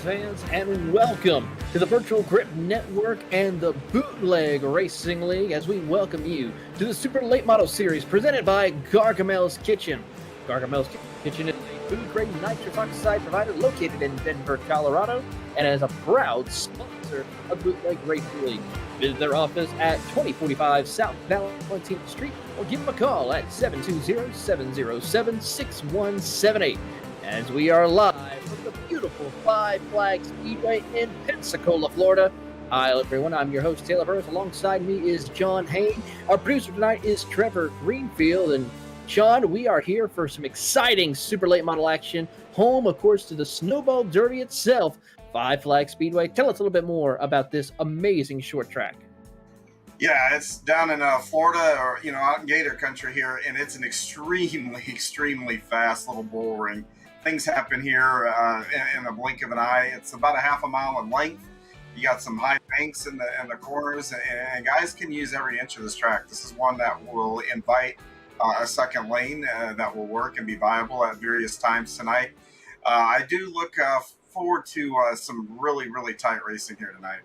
fans, and welcome to the Virtual Grip Network and the Bootleg Racing League as we welcome you to the Super Late Model Series presented by Gargamel's Kitchen. Gargamel's Kitchen is a food-grade nitrous oxide provider located in Denver, Colorado, and is a proud sponsor of Bootleg Racing League. Visit their office at 2045 South Valentine Street or give them a call at 720-707-6178 as we are live from the beautiful Five Flags Speedway in Pensacola, Florida. Hi, everyone. I'm your host, Taylor Burris. Alongside me is John Hain. Our producer tonight is Trevor Greenfield. And John, we are here for some exciting super late model action, home, of course, to the Snowball Derby itself, Five Flags Speedway. Tell us a little bit more about this amazing short track. Yeah, it's down in Florida, or out in Gator country here, and it's an extremely fast little bull ring. Things happen here in the blink of an eye. It's about a half a mile in length. You got some high banks in the corners, and guys can use every inch of this track. This is one that will invite a second lane that will work and be viable at various times tonight. I do look forward to some really tight racing here tonight.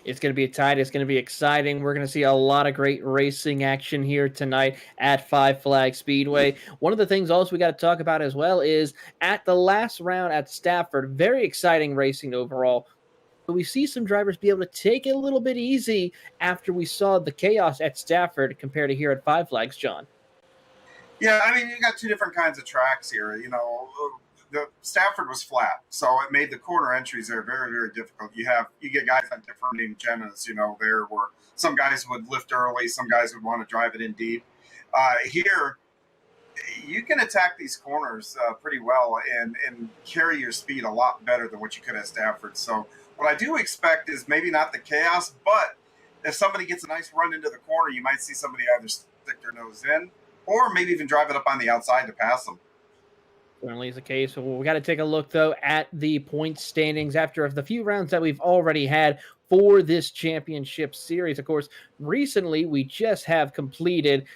It's going to be tight. It's going to be exciting. We're going to see a lot of great racing action here tonight at Five Flags Speedway. One of the things also we got to talk about as well is at the last round at Stafford, very exciting racing overall. But we see some drivers be able to take it a little bit easy after we saw the chaos at Stafford compared to here at Five Flags, John. Yeah, I mean, you got two different kinds of tracks here. The Stafford was flat, so it made the corner entries there very difficult. You get guys on different Genas, there were some guys would lift early, some guys would want to drive it in deep. Here, you can attack these corners pretty well and carry your speed a lot better than what you could at Stafford. So what I do expect is maybe not the chaos, but if somebody gets a nice run into the corner, you might see somebody either stick their nose in or maybe even drive it up on the outside to pass them. Certainly is the case. So we got to take a look, though, at the point standings after the few rounds that we've already had for this championship series. Of course, recently we just have completed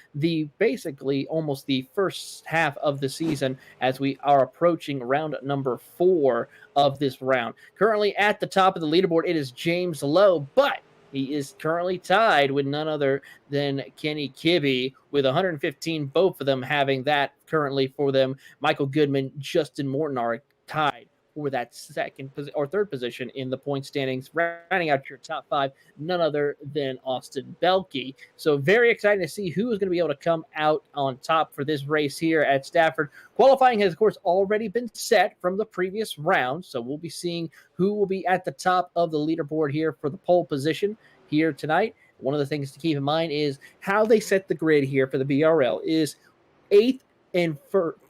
basically almost the first half of the season as we are approaching round number 4 of this round. Currently at the top of the leaderboard, it is James Lowe, but he is currently tied with none other than Kenny Kibby with 115, both of them having that currently for them. Michael Goodman, Justin Morton are tied for that second or third position in the point standings, rounding out your top 5, none other than Austin Belke. So very exciting to see who is going to be able to come out on top for this race here at Stafford. Qualifying has, of course, already been set from the previous round, so we'll be seeing who will be at the top of the leaderboard here for the pole position here tonight. One of the things to keep in mind is how they set the grid here for the BRL is 8th and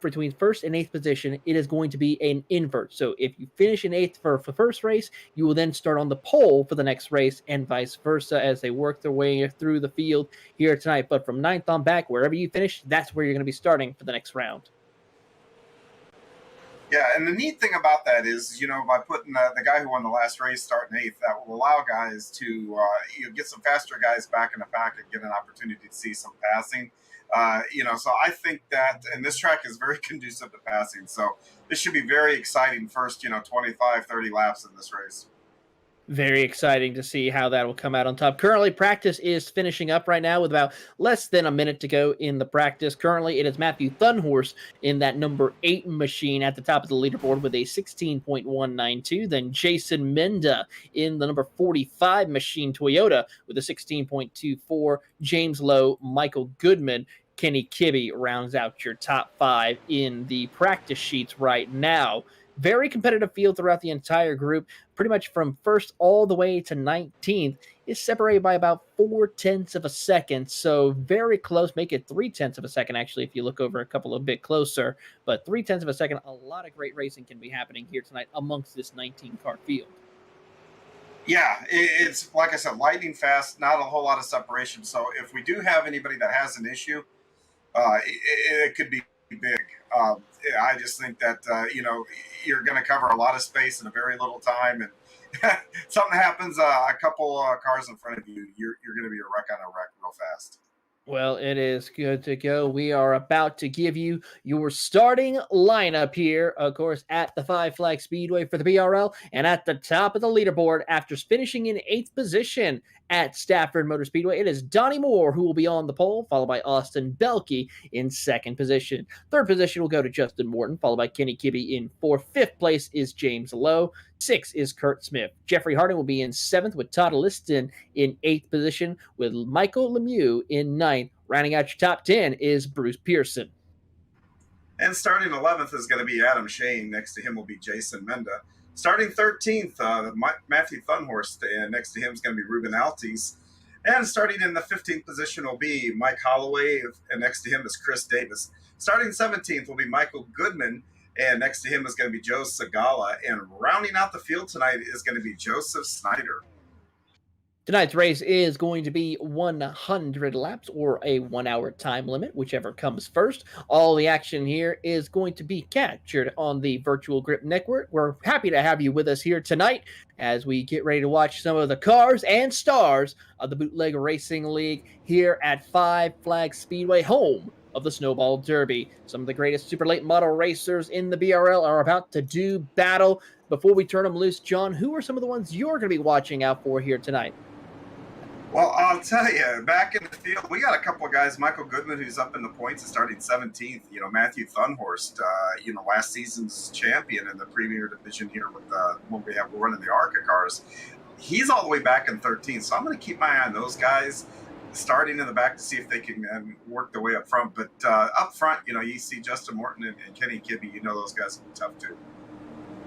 between 1st and 8th position, it is going to be an invert. So if you finish in 8th for the first race, you will then start on the pole for the next race and vice versa as they work their way through the field here tonight. But from 9th on back, wherever you finish, that's where you're going to be starting for the next round. Yeah, and the neat thing about that is, by putting the guy who won the last race starting 8th, that will allow guys to get some faster guys back in the pack and get an opportunity to see some passing. So I think that, and this track is very conducive to passing, so this should be very exciting first, 25, 30 laps in this race. Very exciting to see how that will come out on top. Currently, practice is finishing up right now with about less than a minute to go in the practice. Currently, it is Matthew Thunhorst in that number 8 machine at the top of the leaderboard with a 16.192. Then Jason Menda in the number 45 machine Toyota with a 16.24. James Lowe, Michael Goodman, Kenny Kibby rounds out your top 5 in the practice sheets right now. Very competitive field throughout the entire group, pretty much from 1st all the way to 19th. Is separated by about 0.4 of a second, so very close. Make it 0.3 of a second, actually, if you look over a couple of bit closer. But 0.3 of a second, a lot of great racing can be happening here tonight amongst this 19-car field. Yeah, it's, like I said, lightning fast, not a whole lot of separation. So if we do have anybody that has an issue, it could be big. I just think that, you're going to cover a lot of space in a very little time. And something happens, a couple cars in front of you, you're going to be a wreck on a wreck real fast. Well, it is good to go. We are about to give you your starting lineup here, of course, at the Five Flag Speedway for the BRL. And at the top of the leaderboard, after finishing in 8th position at Stafford Motor Speedway, it is Donnie Moore who will be on the pole, followed by Austin Belke in 2nd position. 3rd position will go to Justin Morton, followed by Kenny Kibby in 4th. 5th place is James Lowe. 6th is Kurt Smith. Jeffrey Harding will be in 7th with Todd Liston in 8th position, with Michael Lemieux in 9th. Rounding out your top 10 is Bruce Pearson. And starting 11th is going to be Adam Shane. Next to him will be Jason Menda. Starting 13th, Matthew Thunhorst, and next to him is going to be Ruben Altis. And starting in the 15th position will be Mike Holloway, and next to him is Chris Davis. Starting 17th will be Michael Goodman, and next to him is going to be Joe Segala. And rounding out the field tonight is going to be Joseph Snyder. Tonight's race is going to be 100 laps or a 1-hour time limit, whichever comes first. All the action here is going to be captured on the Virtual Grip Network. We're happy to have you with us here tonight as we get ready to watch some of the cars and stars of the Bootleg Racing League here at Five Flag Speedway, home of the Snowball Derby. Some of the greatest super late model racers in the BRL are about to do battle. Before we turn them loose, John, who are some of the ones you're going to be watching out for here tonight? Well, I'll tell you, back in the field, we got a couple of guys. Michael Goodman, who's up in the points and starting 17th. Matthew Thunhorst, last season's champion in the Premier Division here with when we're running the ARCA cars. He's all the way back in 13th, so I'm going to keep my eye on those guys, starting in the back to see if they can work their way up front. But up front, you see Justin Morton and Kenny Kibby. Those guys will be tough too.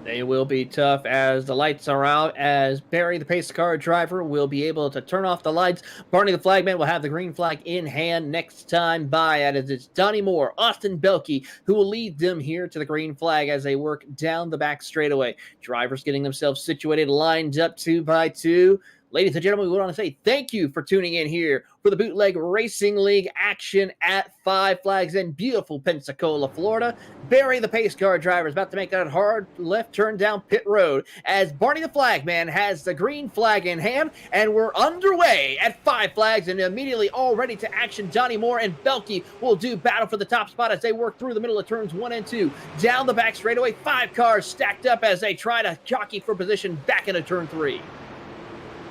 They will be tough as the lights are out, as Barry, the pace car driver, will be able to turn off the lights. Barney, the flagman, will have the green flag in hand next time by, as it's Donnie Moore, Austin Belke, who will lead them here to the green flag as they work down the back straightaway. Drivers getting themselves situated, lined up 2 by 2. Ladies and gentlemen, we want to say thank you for tuning in here for the Bootleg Racing League action at Five Flags in beautiful Pensacola, Florida. Barry, the pace car driver, is about to make that hard left turn down pit road as Barney the flagman has the green flag in hand, and we're underway at Five Flags and immediately all ready to action. Donnie Moore and Belke will do battle for the top spot as they work through the middle of turns 1 and 2. Down the back straightaway, 5 cars stacked up as they try to jockey for position back into turn 3.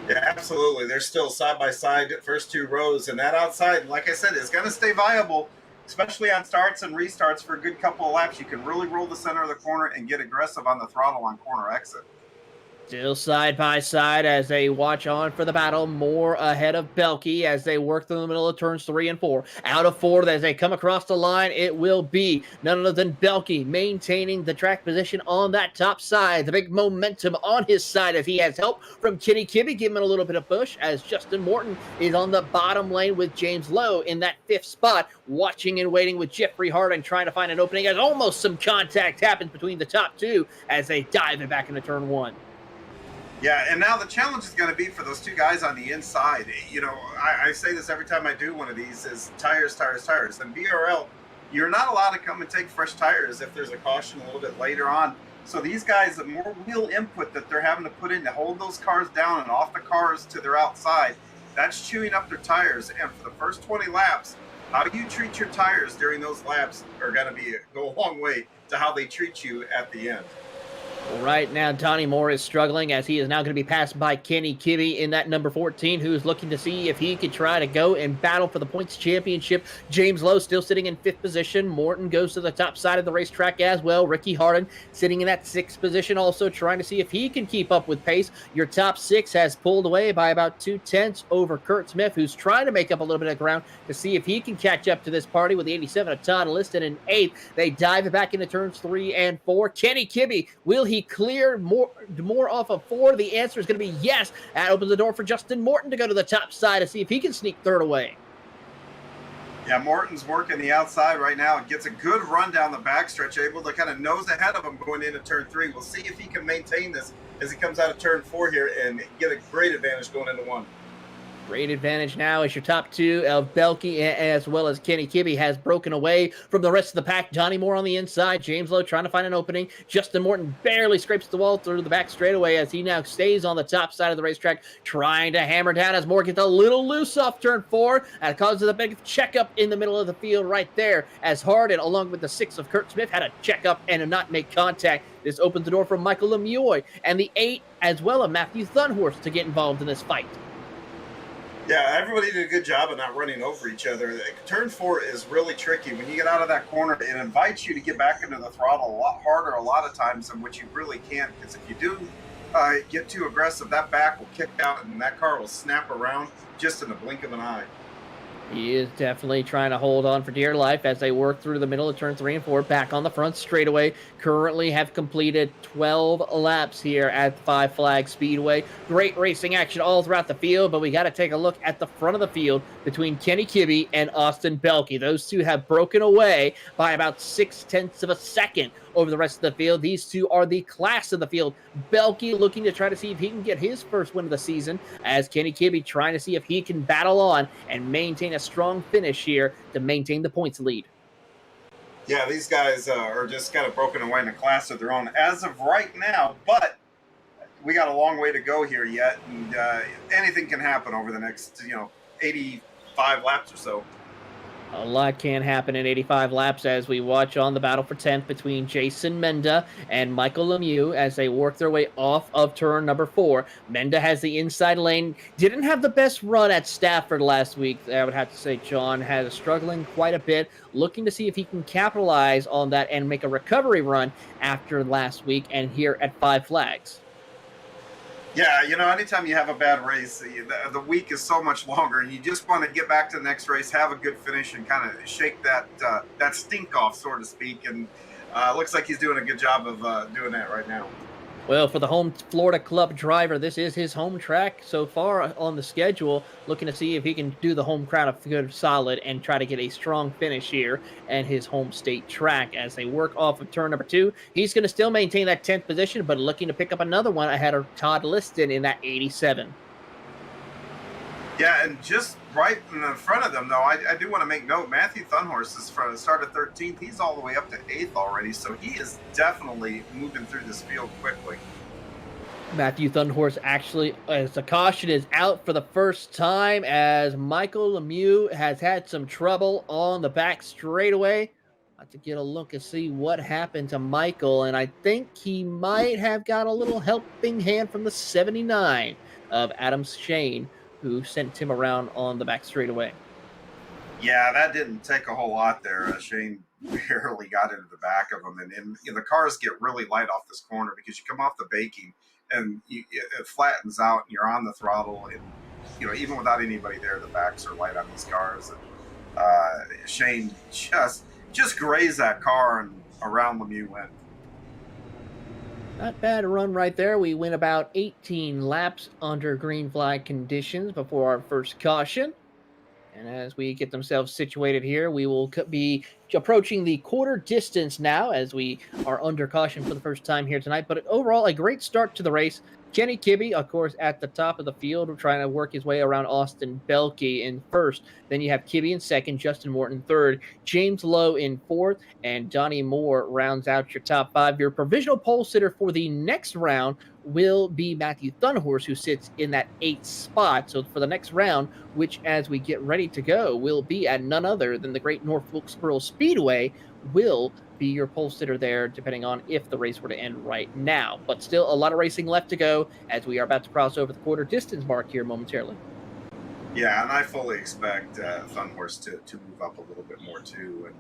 Yeah, absolutely. They're still side by side, first 2 rows, and that outside, like I said, is going to stay viable, especially on starts and restarts for a good couple of laps. You can really roll the center of the corner and get aggressive on the throttle on corner exit. Still side by side as they watch on for the battle. More ahead of Belke as they work through the middle of turns 3 and 4. Out of 4 as they come across the line, it will be none other than Belke maintaining the track position on that top side. The big momentum on his side as he has help from Kenny Kibby, giving him a little bit of push as Justin Morton is on the bottom lane with James Lowe in that 5th spot, watching and waiting with Jeffrey Harding, trying to find an opening as almost some contact happens between the top 2 as they dive it back into turn 1. Yeah, and now the challenge is going to be for those 2 guys on the inside. I say this every time I do one of these is tires. And BRL, you're not allowed to come and take fresh tires if there's a caution a little bit later on. So these guys, the more wheel input that they're having to put in to hold those cars down and off the cars to their outside, that's chewing up their tires. And for the first 20 laps, how you treat your tires during those laps are going to go a long way to how they treat you at the end. Right now, Donnie Moore is struggling as he is now going to be passed by Kenny Kibby in that number 14, who's looking to see if he could try to go and battle for the points championship. James Lowe still sitting in 5th position. Morton goes to the top side of the racetrack as well. Ricky Hardin sitting in that 6th position, also trying to see if he can keep up with pace. Your top 6 has pulled away by about 2/10 over Kurt Smith, who's trying to make up a little bit of ground to see if he can catch up to this party with the 87 of Todd Liston in 8th. They dive it back into turns 3 and 4. Kenny Kibby, will he clear more off of 4? The answer is going to be yes. That opens the door for Justin Morton to go to the top side to see if he can sneak 3rd away. Yeah, Morton's working the outside right now and gets a good run down the backstretch, able to kind of nose ahead of him going into turn 3. We'll see if he can maintain this as he comes out of turn 4 here and get a great advantage going into 1. Great advantage now as your top two of Belky as well as Kenny Kibby has broken away from the rest of the pack. Johnny Moore on the inside. James Lowe trying to find an opening. Justin Morton barely scrapes the wall through the back straightaway as he now stays on the top side of the racetrack, trying to hammer down as Moore gets a little loose off turn 4 and causes a big checkup in the middle of the field right there as Harden, along with the 6 of Kurt Smith, had a checkup and a not make contact. This opens the door for Michael Lemieux and the 8 as well of Matthew Thunhorst to get involved in this fight. Yeah, everybody did a good job of not running over each other. Turn 4 is really tricky. When you get out of that corner, it invites you to get back into the throttle a lot harder a lot of times than what you really can. Because if you do get too aggressive, that back will kick out and that car will snap around just in the blink of an eye. He is definitely trying to hold on for dear life as they work through the middle of turn 3 and 4, back on the front straightaway. Currently have completed 12 laps here at Five Flag Speedway. Great racing action all throughout the field, but we got to take a look at the front of the field between Kenny Kibby and Austin Belky. Those two have broken away by about 0.6 of a second over the rest of the field. These two are the class of the field. Belky looking to try to see if he can get his first win of the season, as Kenny Kibby trying to see if he can battle on and maintain a strong finish here to maintain the points lead. Yeah, these guys are just kind of broken away in a class of their own as of right now, but we got a long way to go here yet, and anything can happen over the next 85 laps or so. A lot can happen in 85 laps as we watch on the battle for 10th between Jason Menda and Michael Lemieux as they work their way off of turn number 4. Menda has the inside lane. Didn't have the best run at Stafford last week. I would have to say John has struggling quite a bit, looking to see if he can capitalize on that and make a recovery run after last week and here at Five Flags. Yeah, anytime you have a bad race, the week is so much longer, and you just want to get back to the next race, have a good finish, and kind of shake that stink off, so to speak. And looks like he's doing a good job of doing that right now. Well, for the home Florida Club driver, this is his home track so far on the schedule. Looking to see if he can do the home crowd a good solid and try to get a strong finish here at his home state track as they work off of turn number 2. He's going to still maintain that 10th position, but looking to pick up another one ahead of Todd Liston in that 87. Yeah, and just right in the front of them, though, I do want to make note, Matthew Thunhorst is from the start of 13th. He's all the way up to 8th already, so he is definitely moving through this field quickly. Matthew Thunhorst actually, as the caution is out for the first time, as Michael Lemieux has had some trouble on the back straightaway. I have to get a look and see what happened to Michael, and I think he might have got a little helping hand from the 79 of Adam Shane, who sent him around on the back straightaway. Yeah, that didn't take a whole lot there. Shane barely got into the back of him, and the cars get really light off this corner because you come off the baking and it flattens out, and you're on the throttle, and even without anybody there, the backs are light on these cars. And Shane just grazed that car, and around Lemieux went. Not bad run right there. We went about 18 laps under green flag conditions before our first caution. And as we get themselves situated here, we will be approaching the quarter distance now as we are under caution for the first time here tonight. But overall, a great start to the race. Kenny Kibby, of course, at the top of the field, trying to work his way around Austin Belky in first. Then you have Kibby in second, Justin Morton third, James Lowe in fourth, and Johnny Moore rounds out your top 5. Your provisional pole sitter for the next round will be Matthew Thunhorst, who sits in that 8th spot. So for the next round, which as we get ready to go, will be at none other than the Great North Wilkesboro Speedway, will be your pole sitter there, depending on if the race were to end right now. But still a lot of racing left to go as we are about to cross over the quarter distance mark here momentarily. Yeah, and I fully expect Thunhorst to move up a little bit more too. And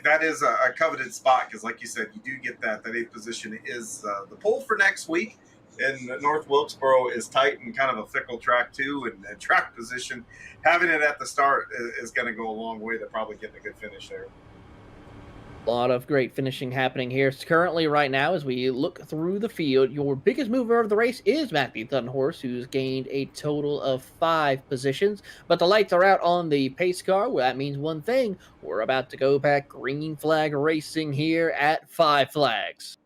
that is a coveted spot because, like you said, you do get that 8th position is the pole for next week. And North Wilkesboro is tight and kind of a fickle track too, and track position, having it at the start is going to go a long way to probably getting a good finish there. A lot of great finishing happening here. Currently, right now, as we look through the field, your biggest mover of the race is Matthew Thunhorst, who's gained a total of 5 positions. But the lights are out on the pace car. Well, that means one thing. We're about to go back green flag racing here at Five Flags.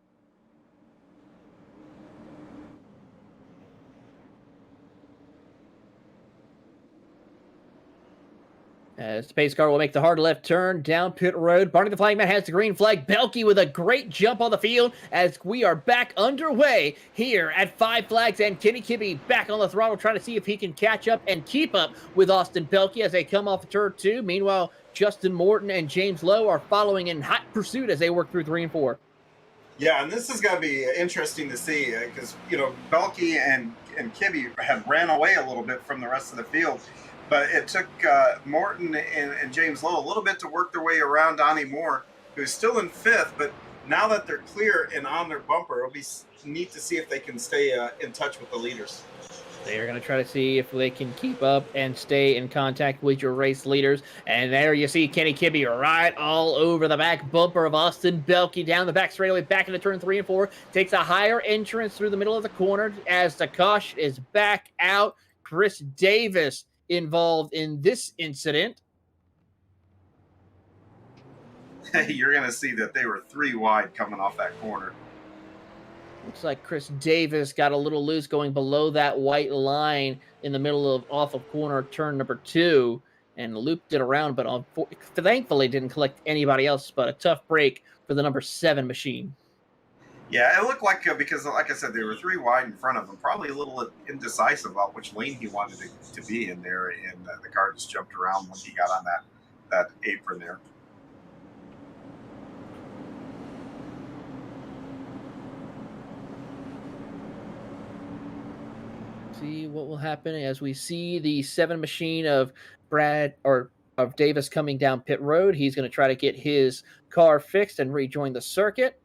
As the pace car will make the hard left turn down pit road. Barney the Flagman has the green flag. Belky with a great jump on the field as we are back underway here at Five Flags, and Kenny Kibby back on the throttle trying to see if he can catch up and keep up with Austin Belky as they come off of turn 2. Meanwhile, Justin Morton and James Lowe are following in hot pursuit as they work through 3 and 4. Yeah, and this is going to be interesting to see because, Belky and Kibby had ran away a little bit from the rest of the field. But it took Morton and James Lowe a little bit to work their way around Donnie Moore, who's still in 5th. But now that they're clear and on their bumper, it'll be neat to see if they can stay in touch with the leaders. They're going to try to see if they can keep up and stay in contact with your race leaders. And there you see Kenny Kibby right all over the back bumper of Austin Belky down the back straightaway, back into turn 3 and 4. Takes a higher entrance through the middle of the corner as the caution is back out. Chris Davis involved in this incident. You're going to see that they were 3 wide coming off that corner. Looks like Chris Davis got a little loose going below that white line in the middle of off of corner turn number 2 and looped it around, but thankfully didn't collect anybody else, but a tough break for the number 7 machine. Yeah, it looked like, because like I said, they were 3 wide in front of him, probably a little indecisive about which lane he wanted to be in there, and the car just jumped around when he got on that apron there. See what will happen as we see the 7 machine of Davis coming down pit road. He's going to try to get his car fixed and rejoin the circuit.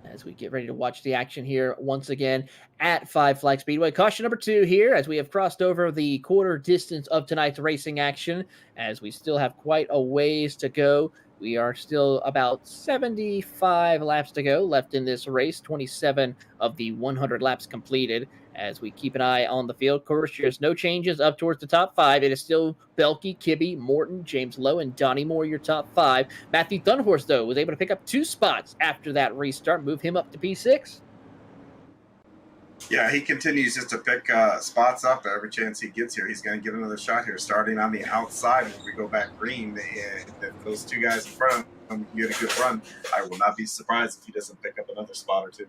As we get ready to watch the action here once again at Five Flag Speedway. Caution number 2 here as we have crossed over the quarter distance of tonight's racing action, as we still have quite a ways to go. We are still about 75 laps to go left in this race, 27 of the 100 laps completed. As we keep an eye on the field, of course, there's no changes up towards the top 5. It is still Belky, Kibby, Morton, James Lowe, and Donnie Moore, your top 5. Matthew Thunhorst, though, was able to pick up 2 spots after that restart, move him up to P6. Yeah, he continues just to pick spots up every chance he gets here. He's going to get another shot here, starting on the outside when we go back green. And if those 2 guys in front of him can get a good run, I will not be surprised if he doesn't pick up another spot or 2.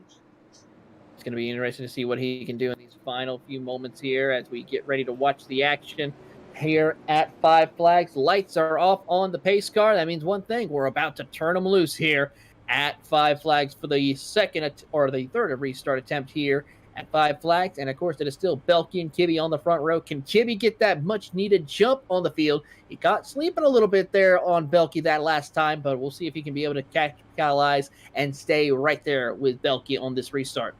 It's going to be interesting to see what he can do in these final few moments here as we get ready to watch the action here at Five Flags. Lights are off on the pace car. That means one thing. We're about to turn them loose here at Five Flags for the third restart attempt here at Five Flags. And, of course, it is still Belky and Kibby on the front row. Can Kibby get that much-needed jump on the field? He got sleeping a little bit there on Belky that last time, but we'll see if he can be able to capitalize and stay right there with Belky on this restart.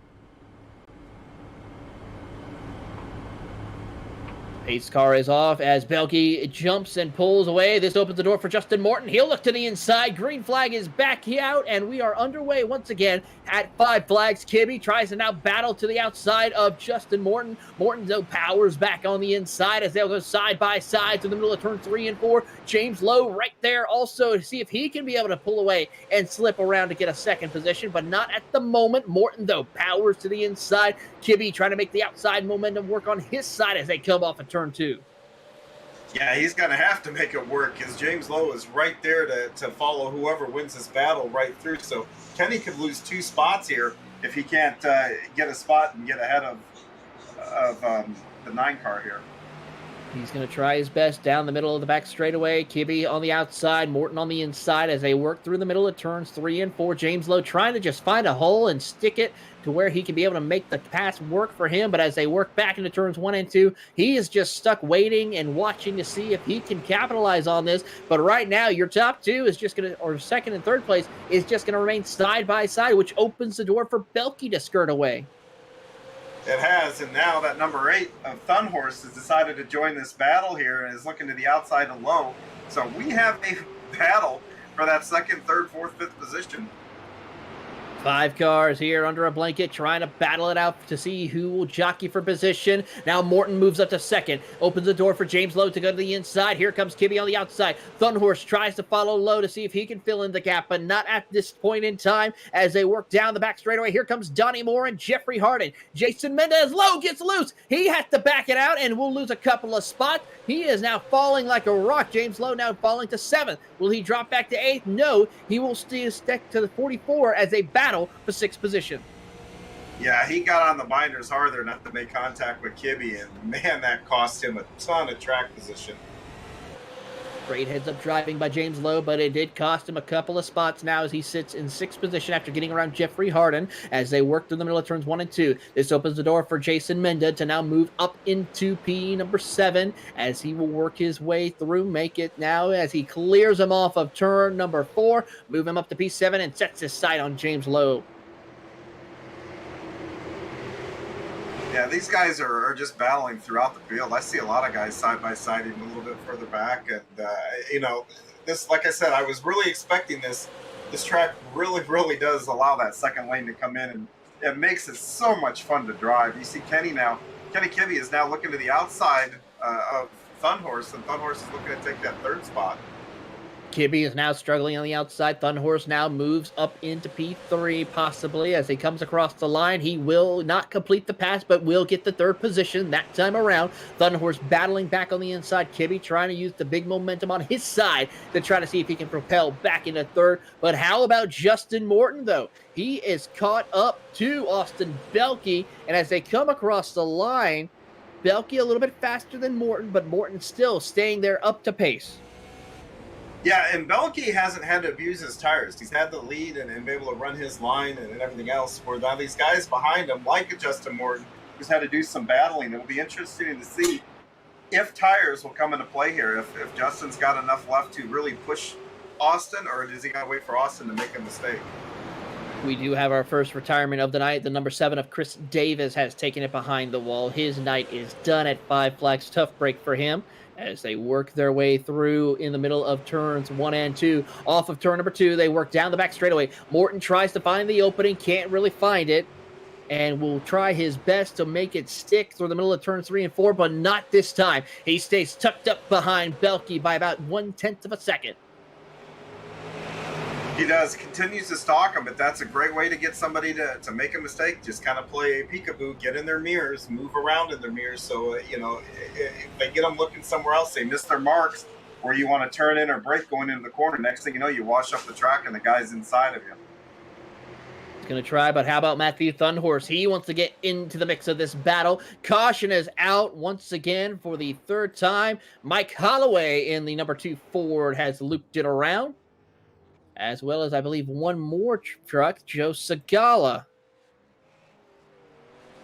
Pace car is off as Belky jumps and pulls away. This opens the door for Justin Morton. He'll look to the inside. Green flag is back out, and we are underway once again at Five Flags. Kibby tries to now battle to the outside of Justin Morton. Morton, though, powers back on the inside as they'll go side by side to the middle of turn 3 and 4. James Lowe right there also to see if he can be able to pull away and slip around to get a second position, but not at the moment. Morton, though, powers to the inside. Kibby trying to make the outside momentum work on his side as they come off a turn 2. Yeah, he's going to have to make it work because James Lowe is right there to follow whoever wins this battle right through. So Kenny could lose 2 spots here if he can't get a spot and get ahead of the 9 car here. He's going to try his best down the middle of the back straightaway. Kibby on the outside, Morton on the inside as they work through the middle of turns 3 and 4. James Lowe trying to just find a hole and stick it to where he can be able to make the pass work for him. But as they work back into turns 1 and 2, he is just stuck waiting and watching to see if he can capitalize on this. But right now, your top 2 is just going to, or second and third place, is just going to remain side by side, which opens the door for Belky to skirt away. It has, and now that number 8 of Thunhorst has decided to join this battle here and is looking to the outside of Lowe. So we have a battle for that second, third, fourth, fifth position. 5 cars here under a blanket trying to battle it out to see who will jockey for position. Now Morton moves up to second, opens the door for James Lowe to go to the inside. Here comes Kibby on the outside. Thunhorst tries to follow Lowe to see if he can fill in the gap, but not at this point in time as they work down the back straightaway. Here comes Donnie Moore and Jeffrey Harden. Jason Mendez, Lowe gets loose. He has to back it out and will lose a couple of spots. He is now falling like a rock. James Lowe now falling to 7th. Will he drop back to 8th? No, he will still stick to the 44 as they battle for 6th position. Yeah, he got on the binders harder not to make contact with Kibby, and man, that cost him a ton of track position. Great heads-up driving by James Lowe, but it did cost him a couple of spots now as he sits in 6th position after getting around Jeffrey Harden as they work through the middle of turns 1 and 2. This opens the door for Jason Mendez to now move up into P number 7 as he will work his way through, make it now as he clears him off of turn number 4, move him up to P7 and sets his sight on James Lowe. Yeah, these guys are just battling throughout the field. I see a lot of guys side by side, even a little bit further back. And, you know, this, like I said, I was really expecting this. This track really does allow that second lane to come in, and it makes it so much fun to drive. You see Kenny now. Kenny Kibby is now looking to the outside of Thunhorst, and Thunhorst is looking to take that 3rd spot. Kibby is now struggling on the outside. Thunhorst now moves up into P3 possibly as he comes across the line. He will not complete the pass, but will get the 3rd position that time around. Thunhorst battling back on the inside. Kibby trying to use the big momentum on his side to try to see if he can propel back into 3rd. But how about Justin Morton, though? He is caught up to Austin Belke, and as they come across the line, Belke a little bit faster than Morton, but Morton still staying there up to pace. Yeah, and Belke hasn't had to abuse his tires. He's had the lead and been able to run his line and everything else. Where now these guys behind him, like Justin Morton, who's had to do some battling. It'll be interesting to see if tires will come into play here. If Justin's got enough left to really push Austin, or does he got to wait for Austin to make a mistake? We do have our first retirement of the night. The number 7 of Chris Davis has taken it behind the wall. His night is done at 5 flags. Tough break for him as they work their way through in the middle of turns 1 and 2. Off of turn number 2, they work down the back straightaway. Morton tries to find the opening, can't really find it, and will try his best to make it stick through the middle of turns 3 and 4, but not this time. He stays tucked up behind Belke by about 1/10 of a second. He does, continues to stalk him, but that's a great way to get somebody to make a mistake. Just kind of play a peekaboo, get in their mirrors, move around in their mirrors. So, you know, if they get them looking somewhere else, they miss their marks, or you want to turn in or brake going into the corner. Next thing you know, you wash up the track and the guy's inside of you. He's going to try, but how about Matthew Thunhorst? He wants to get into the mix of this battle. Caution is out once again for the 3rd time. Mike Holloway in the number 2 Ford has looped it around, as well as, I believe, one more truck. Joe Segala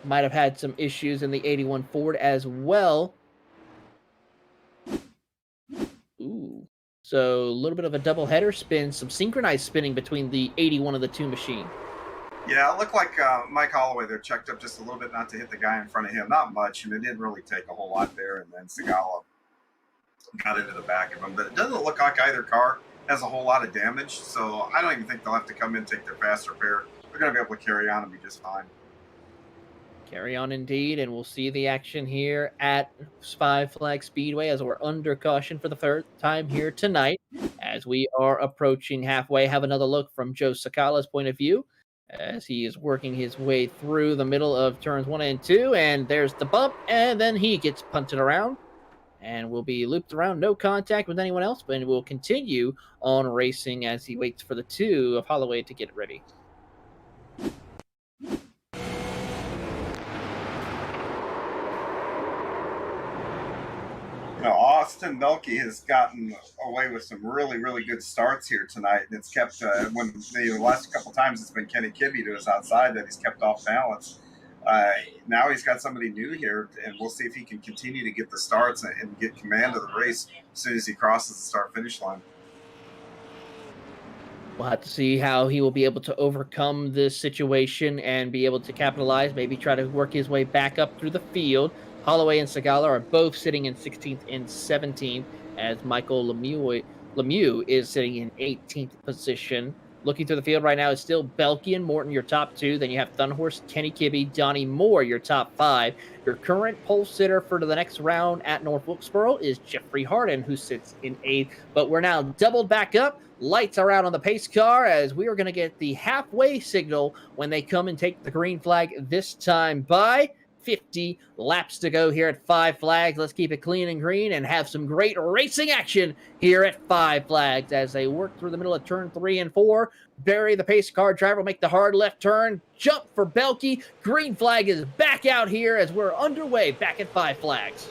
might have had some issues in the 81 Ford as well. Ooh. So a little bit of a double header spin, some synchronized spinning between the 81 of the 2 machine. Yeah, it looked like Mike Holloway there checked up just a little bit not to hit the guy in front of him. Not much, and it didn't really take a whole lot there. And then Segala got into the back of him. But it doesn't look like either car has a whole lot of damage, so I don't even think they'll have to come in and take their fast repair. They're going to be able to carry on and be just fine. Carry on indeed, and we'll see the action here at 5 Flag Speedway as we're under caution for the 3rd time here tonight. As we are approaching halfway, have another look from Joe Sakala's point of view as he is working his way through the middle of turns 1 and 2, and there's the bump, and then he gets punted around and will be looped around. No contact with anyone else, but will continue on racing as he waits for the 2 of Holloway to get ready. You know, Austin Belke has gotten away with some really good starts here tonight, and it's kept when the last couple times it's been Kenny Kibby to his outside that he's kept off balance. Now he's got somebody new here, and we'll see if he can continue to get the starts and get command of the race as soon as he crosses the start-finish line. We'll have to see how he will be able to overcome this situation and be able to capitalize, maybe try to work his way back up through the field. Holloway and Segala are both sitting in 16th and 17th, as Michael Lemieux is sitting in 18th position. Looking through the field right now, it's still Belky and Morton, your top 2. Then you have Thunhorst, Kenny Kibby, Donnie Moore, your top 5. Your current pole sitter for the next round at North Wilkesboro is Jeffrey Harden, who sits in 8th. But we're now doubled back up. Lights are out on the pace car as we are going to get the halfway signal when they come and take the green flag this time by 50 laps to go here at Five Flags. Let's keep it clean and green and have some great racing action here at Five Flags as they work through the middle of turn 3 and 4. Barry, the pace car driver, will make the hard left turn. Jump for Belky. Green flag is back out here as we're underway back at Five Flags.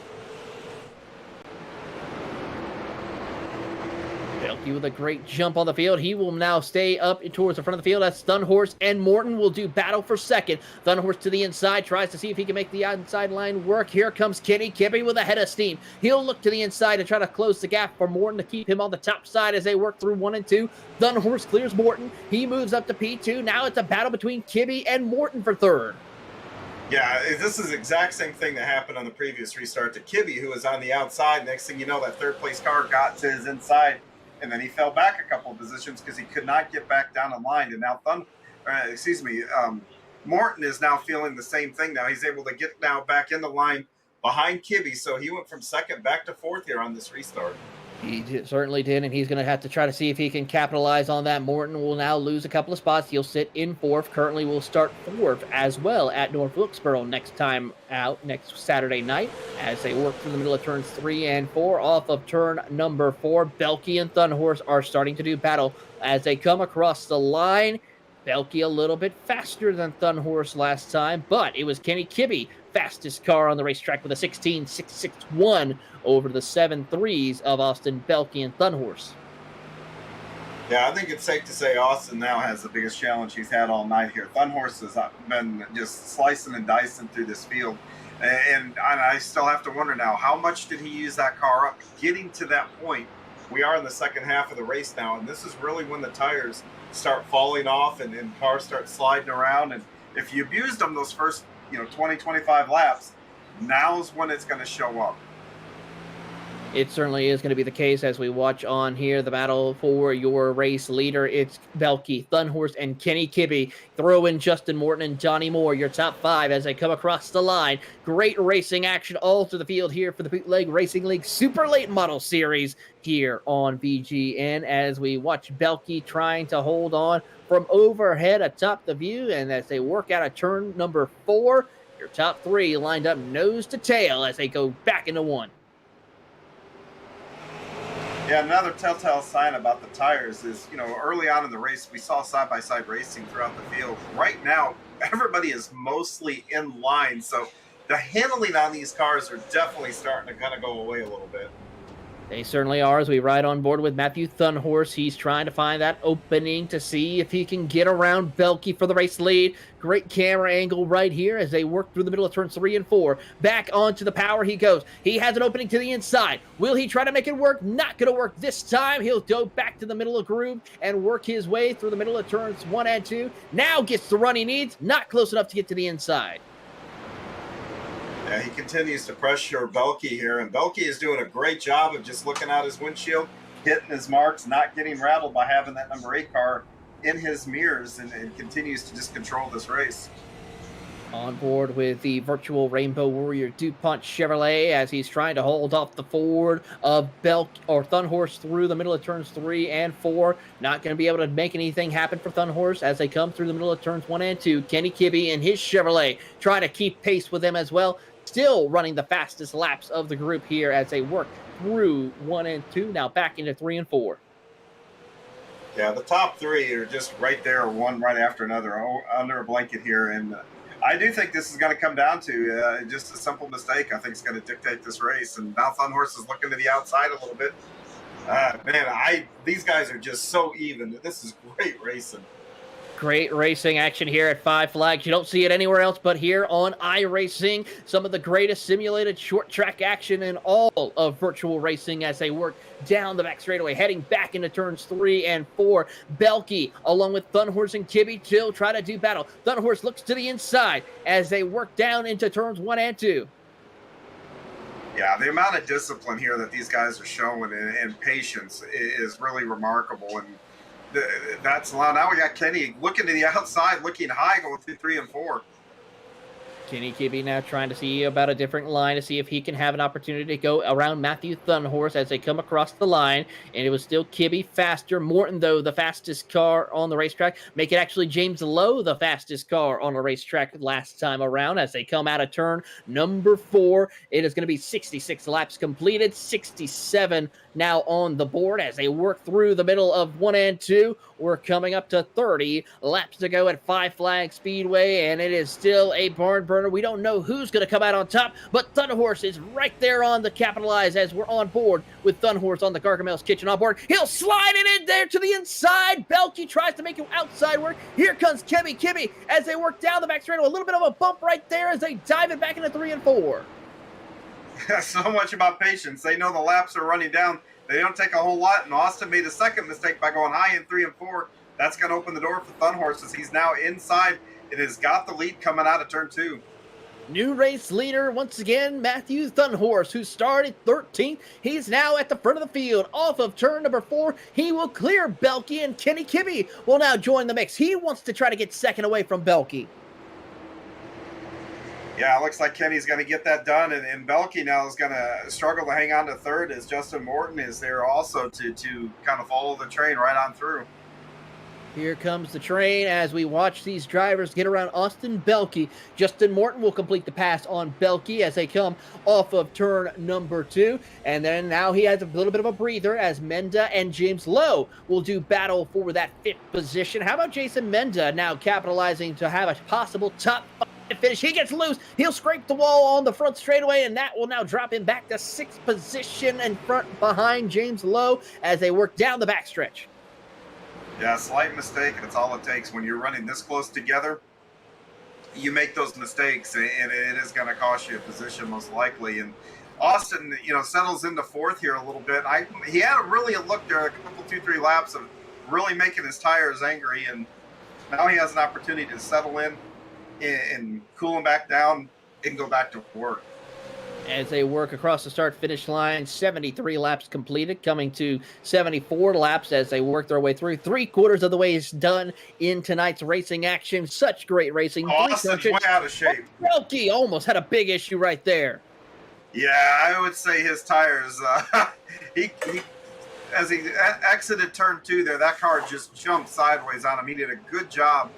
Belky with a great jump on the field. He will now stay up towards the front of the field. That's Thunhorst and Morton will do battle for second. Thunhorst to the inside, tries to see if he can make the inside line work. Here comes Kenny Kibby with a head of steam. He'll look to the inside and try to close the gap for Morton to keep him on the top side as they work through 1 and 2. Thunhorst clears Morton. He moves up to P2. Now it's a battle between Kibby and Morton for third. Yeah, this is the exact same thing that happened on the previous restart to Kibby, who was on the outside. Next thing you know, that third place car got to his inside. And then he fell back a couple of positions because he could not get back down the line. And now Morton is now feeling the same thing. Now he's able to get now back in the line behind Kibby. So he went from second back to fourth here on this restart. He certainly did, and he's going to have to try to see if he can capitalize on that. Morton will now lose a couple of spots. He'll sit in 4th. Currently will start 4th as well at North Wilkesboro next time out, next Saturday night, as they work through the middle of turns 3 and 4. Off of turn number 4, Belky and Thunhorst are starting to do battle as they come across the line. Belky a little bit faster than Thunhorst last time, but it was Kenny Kibby, fastest car on the racetrack with a 16.661 over the 7.3s of Austin Belky and Thunhorst. Yeah, I think it's safe to say Austin now has the biggest challenge he's had all night here. Thunhorst has been just slicing and dicing through this field. And I still have to wonder now, how much did he use that car up getting to that point? We are in the second half of the race now, and this is really when the tires start falling off and cars start sliding around. And if you abused them those first 20, 25 laps, now's when it's going to show up. It certainly is going to be the case as we watch on here the battle for your race leader. It's Belky, Thunhorst, and Kenny Kibby. Throw in Justin Morton and Johnny Moore, your top 5 as they come across the line. Great racing action all through the field here for the Bootleg Racing League Super Late Model Series here on BGN as we watch Belky trying to hold on from overhead atop the view, and as they work out of turn number 4, your top 3 lined up nose to tail as they go back into 1. Yeah, another telltale sign about the tires is, early on in the race, we saw side-by-side racing throughout the field. Right now, everybody is mostly in line, so the handling on these cars are definitely starting to kind of go away a little bit. They certainly are as we ride on board with Matthew Thunhorst. He's trying to find that opening to see if he can get around Belky for the race lead. Great camera angle right here as they work through the middle of turns 3 and 4. Back onto the power he goes. He has an opening to the inside. Will he try to make it work? Not going to work this time. He'll go back to the middle of groove and work his way through the middle of turns 1 and 2. Now gets the run he needs. Not close enough to get to the inside. Yeah, he continues to pressure Belky here, and Belky is doing a great job of just looking out his windshield, hitting his marks, not getting rattled by having that number 8 car in his mirrors, and continues to just control this race. On board with the virtual Rainbow Warrior DuPont Chevrolet as he's trying to hold off the Ford of Thunhorst through the middle of turns 3 and 4. Not going to be able to make anything happen for Thunhorst as they come through the middle of turns 1 and 2. Kenny Kibby and his Chevrolet trying to keep pace with them as well. Still running the fastest laps of the group here as they work through 1 and 2, now back into 3 and 4. Yeah, the top 3 are just right there, one right after another, under a blanket here. And I do think this is going to come down to just a simple mistake. I think it's going to dictate this race. And now Thunhorst is looking to the outside a little bit. These guys are just so even. This is great racing. Great racing action here at Five Flags. You don't see it anywhere else but here on iRacing. Some of the greatest simulated short track action in all of virtual racing as they work down the back straightaway, heading back into turns 3 and 4. Belky, along with Thunhorst and Kibby, still try to do battle. Thunhorst looks to the inside as they work down into turns 1 and 2. Yeah, the amount of discipline here that these guys are showing and patience is really remarkable. And That's allowed. Now we got Kenny looking to the outside, looking high, going through 3 and 4. Kenny Kibby now trying to see about a different line to see if he can have an opportunity to go around Matthew Thunhorst as they come across the line. And it was still Kibby faster. Morton, though, the fastest car on the racetrack. Make it actually James Lowe the fastest car on the racetrack last time around as they come out of turn number 4. It is going to be 66 laps completed, 67 now on the board as they work through the middle of 1 and 2. We're coming up to 30 laps to go at Five Flag Speedway, and it is still a barn burner. We don't know who's going to come out on top, but Thunhorst is right there on the capitalize as we're on board with Thunhorst on the Gargamel's Kitchen on board. He'll slide it in there to the inside. Belky tries to make it outside work. Here comes Kibby as they work down the back straight. A little bit of a bump right there as they dive it back into 3 and 4. So much about patience. They know the laps are running down. They don't take a whole lot, and Austin made a second mistake by going high in 3 and 4. That's going to open the door for Thunhorst as he's now inside. It has got the lead coming out of turn 2. New race leader, once again, Matthew Thunhorst, who started 13th. He's now at the front of the field. Off of turn number 4, he will clear Belky, and Kenny Kibby will now join the mix. He wants to try to get second away from Belky. Yeah, it looks like Kenny's going to get that done, and Belky now is going to struggle to hang on to third as Justin Morton is there also to kind of follow the train right on through. Here comes the train as we watch these drivers get around Austin Belky. Justin Morton will complete the pass on Belky as they come off of turn number 2. And then now he has a little bit of a breather as Menda and James Lowe will do battle for that 5th position. How about Jason Menda now capitalizing to have a possible top 5 finish? He gets loose. He'll scrape the wall on the front straightaway, and that will now drop him back to 6th position in front behind James Lowe as they work down the backstretch. Yeah, slight mistake. That's all it takes. When you're running this close together, you make those mistakes, and it is going to cost you a position most likely. And Austin, settles into 4th here a little bit. He had really a look there, a couple, 2-3 laps of really making his tires angry, and now he has an opportunity to settle in and cool them back down and go back to work. As they work across the start-finish line, 73 laps completed, coming to 74 laps as they work their way through. 3/4 of the way is done in tonight's racing action. Such great racing. Austin's way out of shape. Belky almost had a big issue right there. Yeah, I would say his tires, he as he exited turn 2 there, that car just jumped sideways on him. He did a good job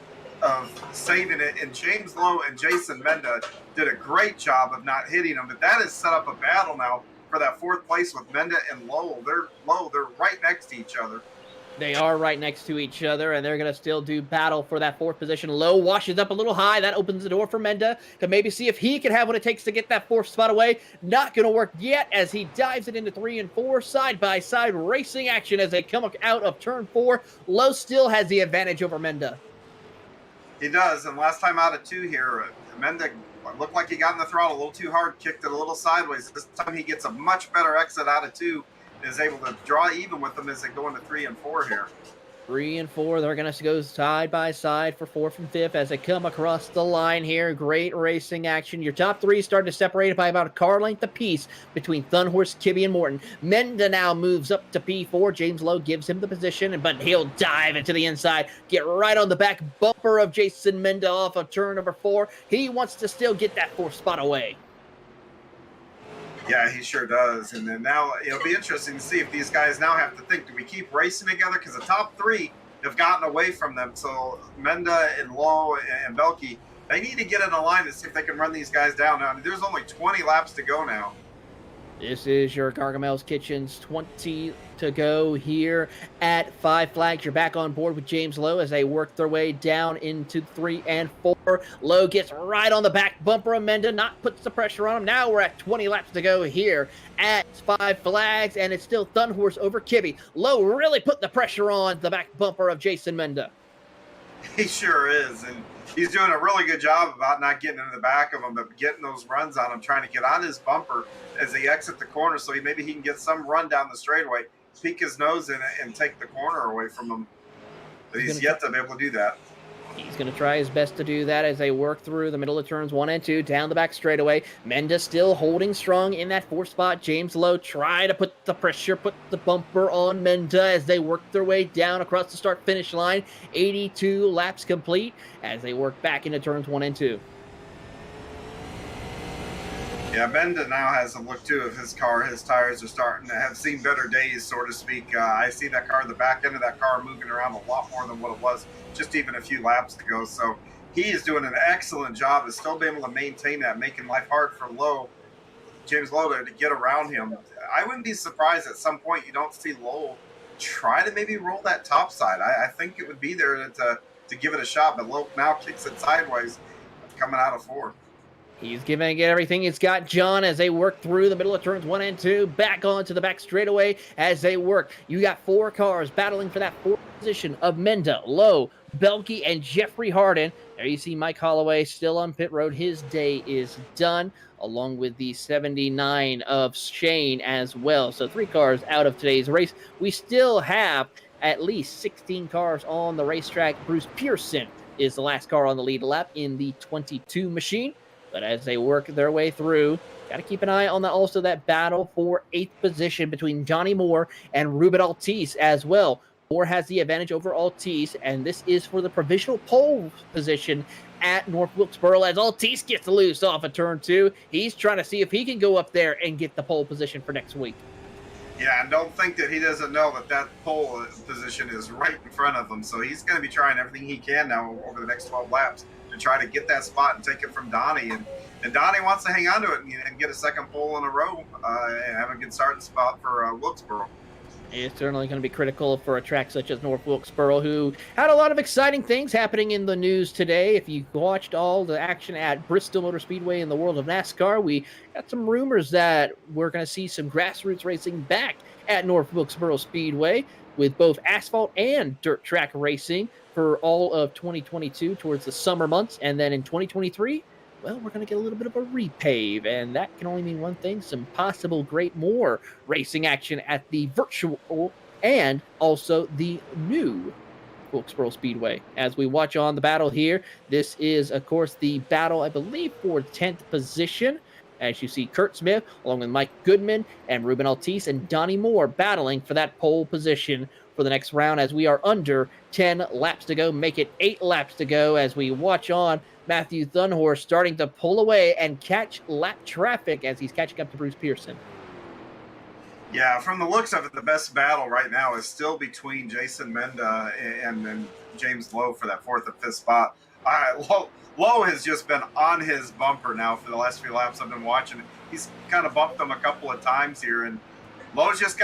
of saving it, and James Lowe and Jason Menda did a great job of not hitting him. But that has set up a battle now for that 4th place with Menda and Lowe. They're right next to each other. They are right next to each other, and they're going to still do battle for that 4th position. Lowe washes up a little high. That opens the door for Menda to maybe see if he can have what it takes to get that 4th spot away. Not going to work yet as he dives it into 3 and 4. Side-by-side racing action as they come out of turn 4. Lowe still has the advantage over Menda. He does, and last time out of 2 here, Menda looked like he got in the throttle a little too hard, kicked it a little sideways. This time he gets a much better exit out of 2 and is able to draw even with them as they go into 3 and 4 here. 3 and 4, they're going to go side by side for 4th and 5th as they come across the line here. Great racing action. Your top 3 starting to separate by about a car length apiece between Thunhorst, Kibby, and Morton. Menda now moves up to P4. James Lowe gives him the position, but he'll dive into the inside, get right on the back bumper of Jason Menda off of turn number 4. He wants to still get that 4th spot away. Yeah, he sure does. And then now it'll be interesting to see if these guys now have to think, do we keep racing together? Because the top 3 have gotten away from them. So Menda and Lowe and Belky, they need to get in a line to see if they can run these guys down. Now, there's only 20 laps to go now. This is your Gargamel's Kitchens, 20 to go here at Five Flags. You're back on board with James Lowe as they work their way down into 3 and 4. Lowe gets right on the back bumper of Menda, puts the pressure on him. Now we're at 20 laps to go here at Five Flags, and it's still Thunhorst over Kibby. Lowe really put the pressure on the back bumper of Jason Menda. He sure is, and he's doing a really good job about not getting into the back of him, but getting those runs on him, trying to get on his bumper as they exit the corner so maybe he can get some run down the straightaway, peek his nose in it, and take the corner away from him. But he's yet to be able to do that. He's going to try his best to do that as they work through the middle of turns 1 and 2, down the back straightaway. Menda still holding strong in that 4th spot. James Lowe try to put the pressure, put the bumper on Menda as they work their way down across the start-finish line. 82 laps complete as they work back into turns 1 and 2. Yeah, Menda now has a look too of his car. His tires are starting to have seen better days, so to speak. I see that car, the back end of that car, moving around a lot more than what it was just even a few laps ago. So he is doing an excellent job of still being able to maintain that, making life hard for James Lowe to get around him. I wouldn't be surprised at some point you don't see Lowe try to maybe roll that top side. I think it would be there to give it a shot, but Lowe now kicks it sideways coming out of 4. He's giving it everything he's got, John, as they work through the middle of turns 1 and 2, back onto the back straightaway as they work. You got 4 cars battling for that 4th position of Menda, Lowe, Belke, and Jeffrey Harden. There you see Mike Holloway still on pit road. His day is done, along with the 79 of Shane as well. So 3 cars out of today's race. We still have at least 16 cars on the racetrack. Bruce Pearson is the last car on the lead lap in the 22 machine. But as they work their way through, got to keep an eye on that battle for 8th position between Johnny Moore and Ruben Altice as well. Moore has the advantage over Altice, and this is for the provisional pole position at North Wilkesboro as Altice gets loose off of turn 2. He's trying to see if he can go up there and get the pole position for next week. Yeah, and don't think that he doesn't know that pole position is right in front of him. So he's going to be trying everything he can now over the next 12 laps to try to get that spot and take it from Donnie. And Donnie wants to hang on to it and get a second pole in a row and have a good starting spot for Wilkesboro. It's certainly going to be critical for a track such as North Wilkesboro, who had a lot of exciting things happening in the news today. If you watched all the action at Bristol Motor Speedway in the world of NASCAR, we got some rumors that we're going to see some grassroots racing back at North Wilkesboro Speedway with both asphalt and dirt track racing for all of 2022 towards the summer months. And then in 2023, well, we're going to get a little bit of a repave, and that can only mean one thing, some possible great more racing action at the virtual and also the new Wilkesboro Speedway. As we watch on the battle here, this is, of course, the battle, I believe, for 10th position. As you see Kurt Smith, along with Mike Goodman and Ruben Altice and Donnie Moore battling for that pole position for the next round as we are under 10 laps to go. Make it 8 laps to go as we watch on Matthew Thunhorst starting to pull away and catch lap traffic as he's catching up to Bruce Pearson. Yeah, from the looks of it, the best battle right now is still between Jason Menda and James Lowe for that 4th and 5th spot. Lowe has just been on his bumper now for the last few laps I've been watching. He's kind of bumped them a couple of times here, and Menda's just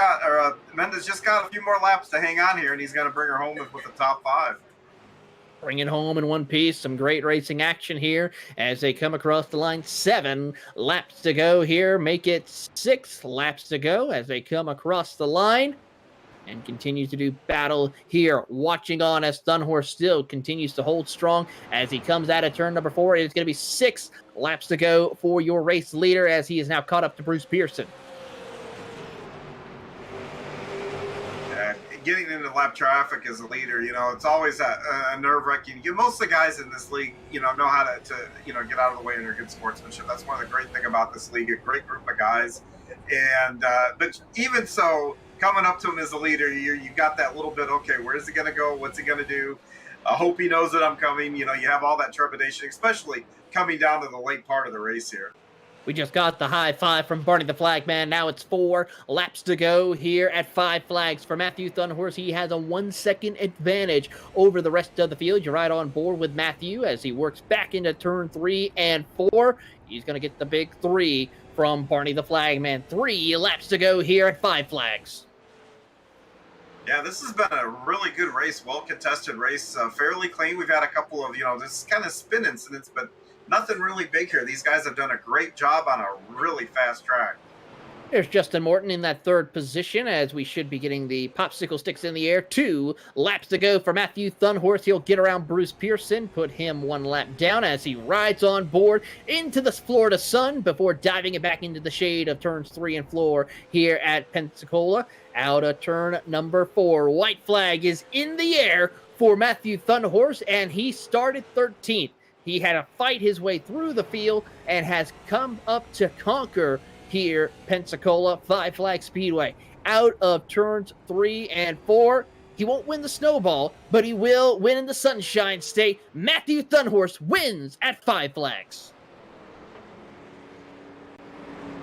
got a few more laps to hang on here, and he's going to bring her home with the top 5. Bring it home in one piece. Some great racing action here as they come across the line. 7 laps to go here. Make it 6 laps to go as they come across the line and continue to do battle here. Watching on as Thunhorst still continues to hold strong as he comes out of turn number 4. It's going to be 6 laps to go for your race leader as he is now caught up to Bruce Pearson. Getting into lap traffic as a leader, it's always a nerve-wracking. Most of the guys in this league, know how to get out of the way and are good sportsmanship. That's one of the great things about this league, a great group of guys. And but even so, coming up to him as a leader, you got that little bit, okay, where's he going to go? What's he going to do? I hope he knows that I'm coming. You have all that trepidation, especially coming down to the late part of the race here. We just got the high five from Barney the Flagman. Now it's 4 laps to go here at 5 flags for Matthew Thunhorst. He has a 1-second advantage over the rest of the field. You're right on board with Matthew as he works back into turn 3 and 4. He's going to get the big 3 from Barney the Flagman. 3 laps to go here at 5 flags. Yeah, this has been a really good race, well-contested race, fairly clean. We've had a couple of, this kind of spin incidents, but nothing really big here. These guys have done a great job on a really fast track. There's Justin Morton in that 3rd position as we should be getting the popsicle sticks in the air. 2 laps to go for Matthew Thunhorst. He'll get around Bruce Pearson, put him 1 lap down as he rides on board into the Florida sun before diving it back into the shade of turns 3 and 4 here at Pensacola. Out of turn number 4. White flag is in the air for Matthew Thunhorst, and he started 13th. He had to fight his way through the field and has come up to conquer here, Pensacola Five Flag Speedway. Out of turns 3 and 4, he won't win the snowball, but he will win in the Sunshine State. Matthew Thunhorst wins at Five Flags.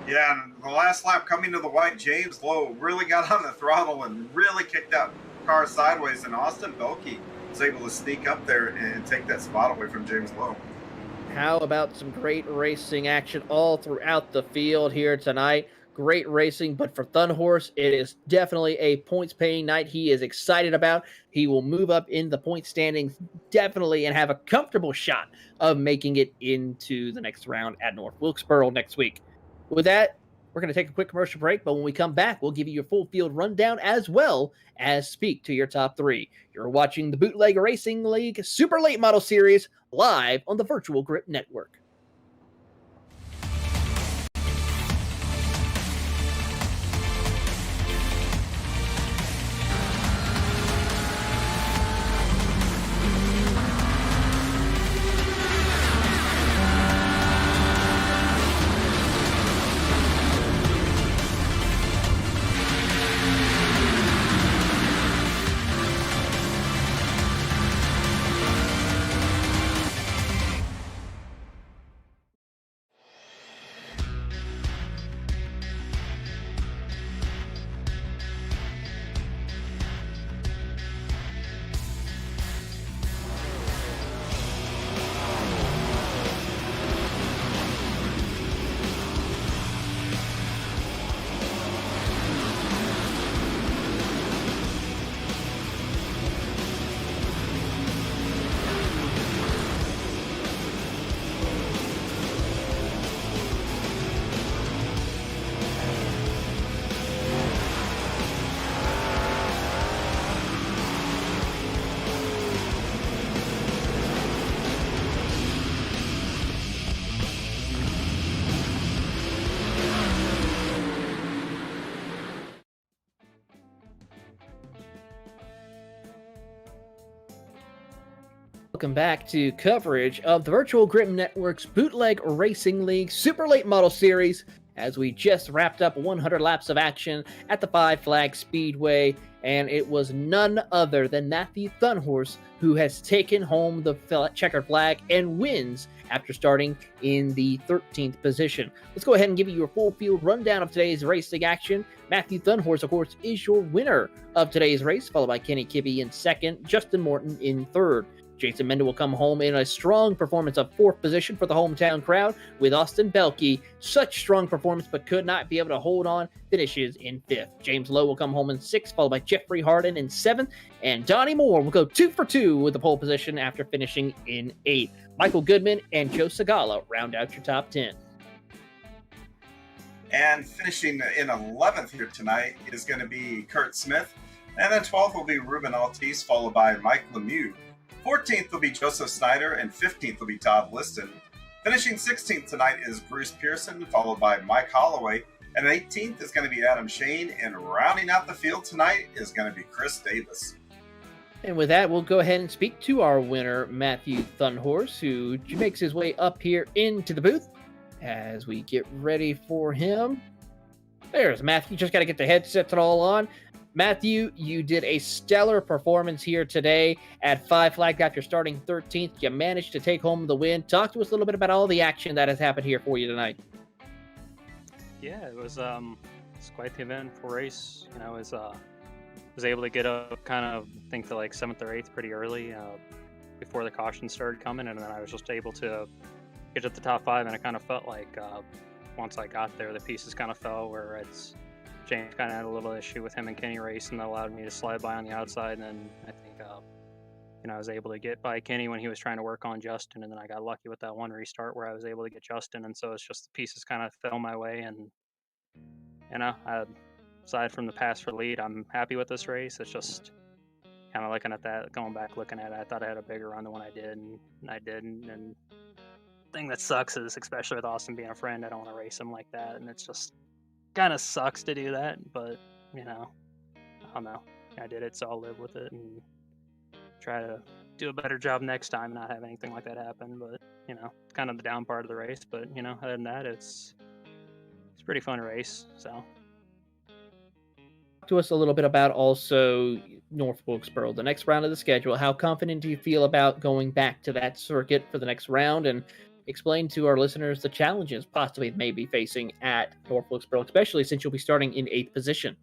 Yeah, and the last lap coming to the white, James Lowe really got on the throttle and really kicked that car sideways, and Austin Belkey was able to sneak up there and take that spot away from James Lowe. How about some great racing action all throughout the field here tonight? Great racing, but for Thunhorst, it is definitely a points-paying night he is excited about. He will move up in the point standings definitely and have a comfortable shot of making it into the next round at North Wilkesboro next week. With that, we're going to take a quick commercial break, but when we come back, we'll give you your full field rundown as well as speak to your top 3. You're watching the Bootleg Racing League Super Late Model Series live on the Virtual Grip Network. Welcome back to coverage of the Virtual Grip Network's Bootleg Racing League Super Late Model Series, as we just wrapped up 100 laps of action at the Five Flag Speedway, and it was none other than Matthew Thunhorst who has taken home the checkered flag and wins after starting in the 13th position. Let's go ahead and give you your full field rundown of today's racing action. Matthew Thunhorst, of course, is your winner of today's race, followed by Kenny Kibby in second, Justin Morton in third. Jason Mendel will come home in a strong performance of 4th position for the hometown crowd, with Austin Belkey, such strong performance but could not be able to hold on, finishes in 5th. James Lowe will come home in 6th, followed by Jeffrey Harden in 7th, and Donnie Moore will go 2 for 2 with the pole position after finishing in 8th. Michael Goodman and Joe Segala round out your top 10. And finishing in 11th here tonight is going to be Kurt Smith, and then 12th will be Ruben Altice, followed by Mike Lemieux. 14th will be Joseph Snyder, and 15th will be Todd Liston. Finishing 16th tonight is Bruce Pearson, followed by Mike Holloway, and 18th is going to be Adam Shane, and rounding out the field tonight is going to be Chris Davis. And with that, we'll go ahead and speak to our winner, Matthew Thunhorst, who makes his way up here into the booth as we get ready for him. There's Matthew. Just got to get the headsets all on. Matthew, you did a stellar performance here today at Five Flag after starting 13th. You managed to take home the win. Talk to us a little bit about all the action that has happened here for you tonight. Yeah, it was quite the eventful race. You know, was able to get up kind of, I think, to like 7th or 8th pretty early before the caution started coming, and then I was just able to get to the top 5, and it kind of felt like once I got there, the pieces kind of fell where James kind of had a little issue with him and Kenny racing that allowed me to slide by on the outside, and then I think I was able to get by Kenny when he was trying to work on Justin, and then I got lucky with that one restart where I was able to get Justin, and so it's just the pieces kind of fell my way, and aside from the pass for lead, I'm happy with this race. It's just kind of looking at that, going back looking at it, I thought I had a bigger run than what I did, and I didn't, and the thing that sucks is, especially with Austin being a friend, I don't want to race him like that, and it's just kind of sucks to do that, but I don't know. I did it, so I'll live with it and try to do a better job next time and not have anything like that happen. But it's kind of the down part of the race. But other than that, it's a pretty fun race. So. To us a little bit about also North Wilkesboro, the next round of the schedule. How confident do you feel about going back to that circuit for the next round? And explain to our listeners the challenges possibly may be facing at North Wilkesboro, especially since you'll be starting in 8th position.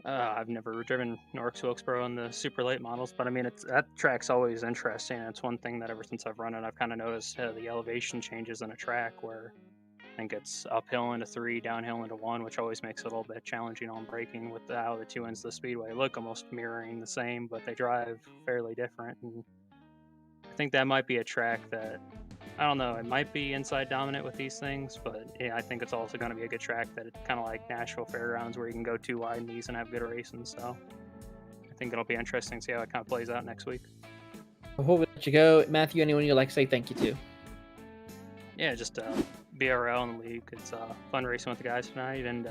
I've never driven North Wilkesboro in the super late models, but I mean, that track's always interesting. It's one thing that ever since I've run it, I've kind of noticed the elevation changes in a track where I think it's uphill into 3, downhill into 1, which always makes it a little bit challenging on braking with how the two ends of the speedway look almost mirroring the same, but they drive fairly different. And I think that might be a track that, I don't know, it might be inside dominant with these things, but yeah, I think it's also going to be a good track that it's kind of like Nashville Fairgrounds where you can go too wide in these and have good racing. So I think it'll be interesting to see how it kind of plays out next week. Before we let you go, Matthew, anyone you'd like to say thank you to? Yeah, just BRL in the league. It's fun racing with the guys tonight, and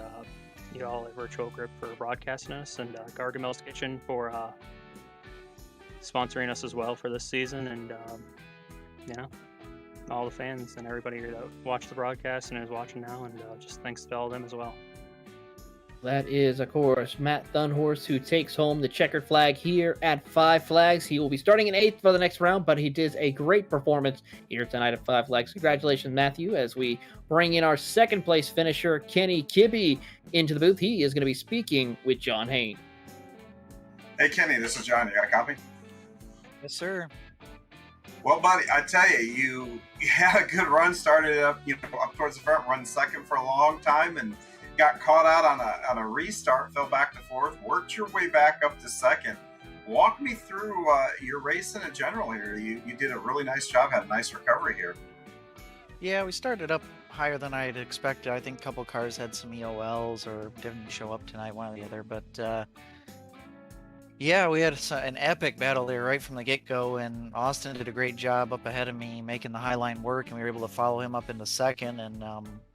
you all at Virtual Grip for broadcasting us, and Gargamel's Kitchen for sponsoring us as well for this season, and all the fans and everybody that watched the broadcast and is watching now, and just thanks to all of them as well. That is, of course, Matt Thunhorst, who takes home the checkered flag here at Five Flags. He will be starting in 8th for the next round, but he did a great performance here tonight at Five Flags. Congratulations, Matthew, as we bring in our second place finisher, Kenny Kibby, into the booth. He is going to be speaking with John Hain. Hey, Kenny, this is John. You got a copy? Yes, sir. Well, buddy, I tell you, you had a good run. Started up, up towards the front, run second for a long time, and got caught out on a restart, fell back to 4th, worked your way back up to 2nd. Walk me through your race in general here. You did a really nice job, had a nice recovery here. Yeah, we started up higher than I had expected. I think a couple cars had some EOLs or didn't show up tonight, one or the other. But yeah, we had an epic battle there right from the get-go, and Austin did a great job up ahead of me making the high line work, and we were able to follow him up into 2nd. And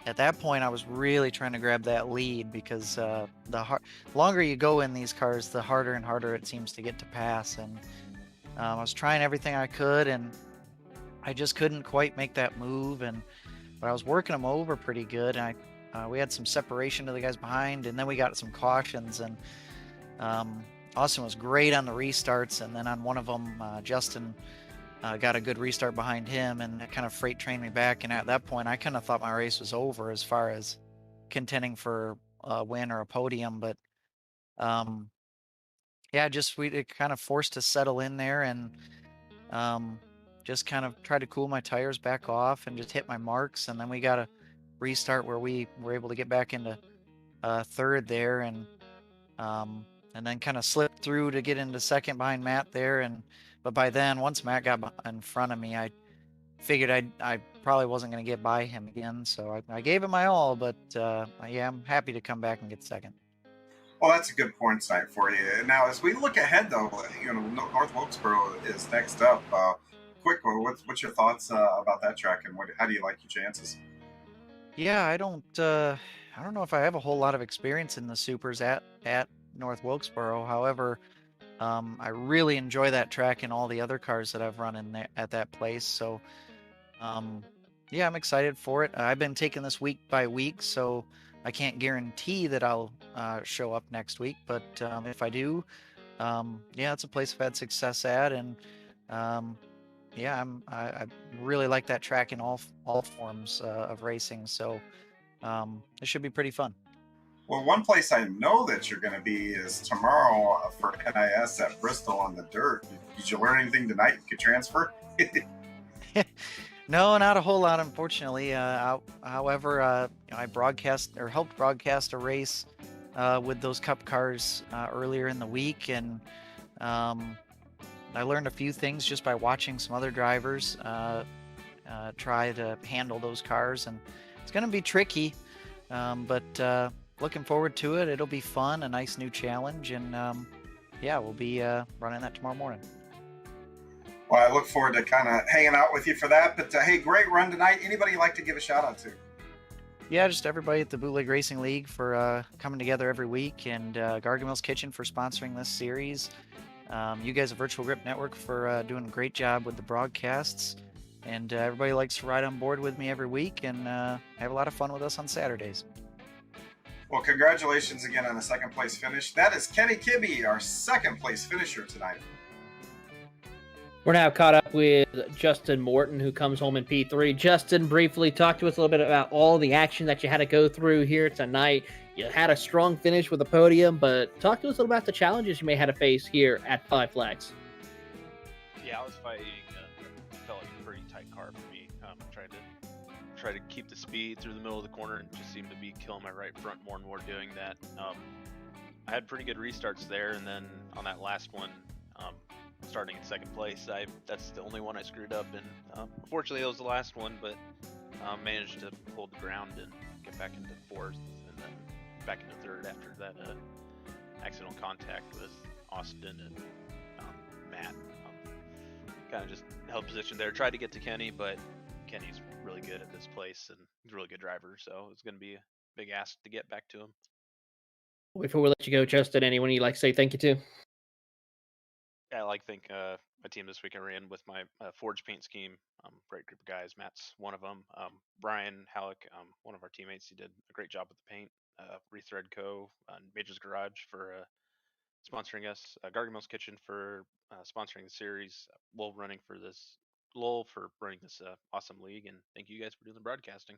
at that point, I was really trying to grab that lead because the longer you go in these cars, the harder and harder it seems to get to pass. And I was trying everything I could, and I just couldn't quite make that move. But I was working them over pretty good, and we had some separation to the guys behind, and then we got some cautions, and Austin was great on the restarts, and then on one of them, Justin got a good restart behind him, and that kind of freight trained me back. And at that point, I kind of thought my race was over as far as contending for a win or a podium. But yeah, it kind of forced to settle in there, and just kind of tried to cool my tires back off and just hit my marks. And then we got a restart where we were able to get back into 3rd there, and then kind of slipped through to get into 2nd behind Matt there. But by then, once Matt got in front of me, I figured I probably wasn't going to get by him again. So I gave it my all, but yeah, I'm happy to come back and get 2nd. Well, that's a good points night for you. Now, as we look ahead, though, North Wilkesboro is next up. Quick, what's your thoughts about that track, and how do you like your chances? Yeah, I don't know if I have a whole lot of experience in the supers at North Wilkesboro. However, I really enjoy that track and all the other cars that I've run in there at that place. So yeah, I'm excited for it. I've been taking this week by week, so I can't guarantee that I'll show up next week, but if I do, yeah, it's a place I've had success at, and yeah, I really like that track in all forms of racing. So it should be pretty fun. Well, one place I know that you're going to be is tomorrow for NIS at Bristol on the dirt. Did you learn anything tonight you could transfer? No, not a whole lot, unfortunately. However, I helped broadcast a race with those Cup cars earlier in the week, and I learned a few things just by watching some other drivers try to handle those cars, and it's going to be tricky, but looking forward to it. It'll be fun, a nice new challenge, and yeah, we'll be running that tomorrow morning. Well, I look forward to kind of hanging out with you for that. But hey, great run tonight. Anybody you'd like to give a shout out to? Yeah, just everybody at the Bootleg Racing League for coming together every week, and Gargamel's Kitchen for sponsoring this series. You guys at Virtual Grip Network for doing a great job with the broadcasts. And everybody likes to ride on board with me every week and have a lot of fun with us on Saturdays. Well, congratulations again on the second place finish. That is Kenny Kibby, our second place finisher tonight. We're now caught up with Justin Morton, who comes home in P3. Justin, briefly talk to us a little bit about all the action that you had to go through here tonight. You had a strong finish with the podium, but talk to us a little about the challenges you may have to face here at Five Flags. Yeah, I was fighting. Felt like a pretty tight car for me. Tried to keep the speed through the middle of the corner, and just seemed to be killing my right front more and more doing that. I had pretty good restarts there, and then on that last one, starting in second place, that's the only one I screwed up, and unfortunately that was the last one, but managed to hold the ground and get back into fourth, and then back into third after that accidental contact with Austin and Matt. Kind of just held position there, tried to get to Kenny, but Kenny's really good at this place, and he's a really good driver, so it's going to be a big ask to get back to him. Before we let you go, Justin, anyone you'd like to say thank you to? Yeah, I like to thank my team this week. I ran with my Forge paint scheme. Great group of guys. Matt's one of them. Brian Halleck, one of our teammates, he did a great job with the paint. Rethread Co. Major's Garage for sponsoring us. Gargamel's Kitchen for sponsoring the series. Lowell for running this awesome league. And thank you guys for doing the broadcasting.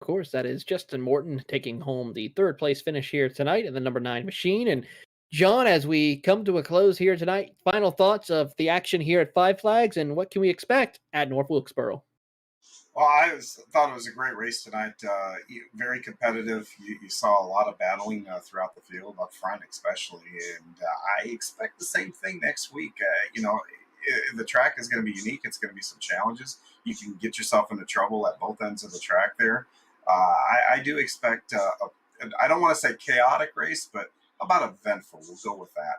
Of course, that is Justin Morton taking home the third place finish here tonight in the number 9 machine. And John, as we come to a close here tonight, final thoughts of the action here at Five Flags, and what can we expect at North Wilkesboro? Well, I thought it was a great race tonight. Very competitive. You saw a lot of battling throughout the field, up front especially, and I expect the same thing next week. The track is going to be unique. It's going to be some challenges. You can get yourself into trouble at both ends of the track there. I do expect, I don't want to say chaotic race, but about eventful. We'll go with that.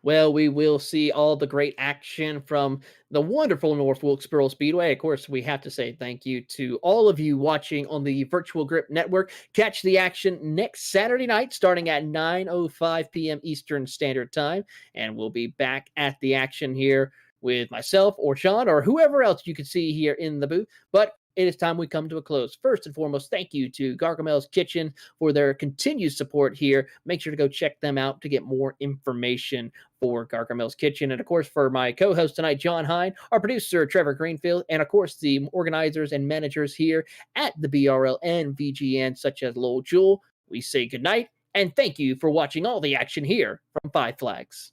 Well, we will see all the great action from the wonderful North Wilkesboro Speedway. Of course, we have to say thank you to all of you watching on the Virtual Grip Network. Catch the action next Saturday night starting at 9:05 p.m. Eastern Standard Time. And we'll be back at the action here with myself or Sean or whoever else you could see here in the booth. But it is time we come to a close. First and foremost, thank you to Gargamel's Kitchen for their continued support here. Make sure to go check them out to get more information for Gargamel's Kitchen. And, of course, for my co-host tonight, John Hine, our producer, Trevor Greenfield, and, of course, the organizers and managers here at the BRL and VGN, such as Lowell Jewell, we say goodnight, and thank you for watching all the action here from Five Flags.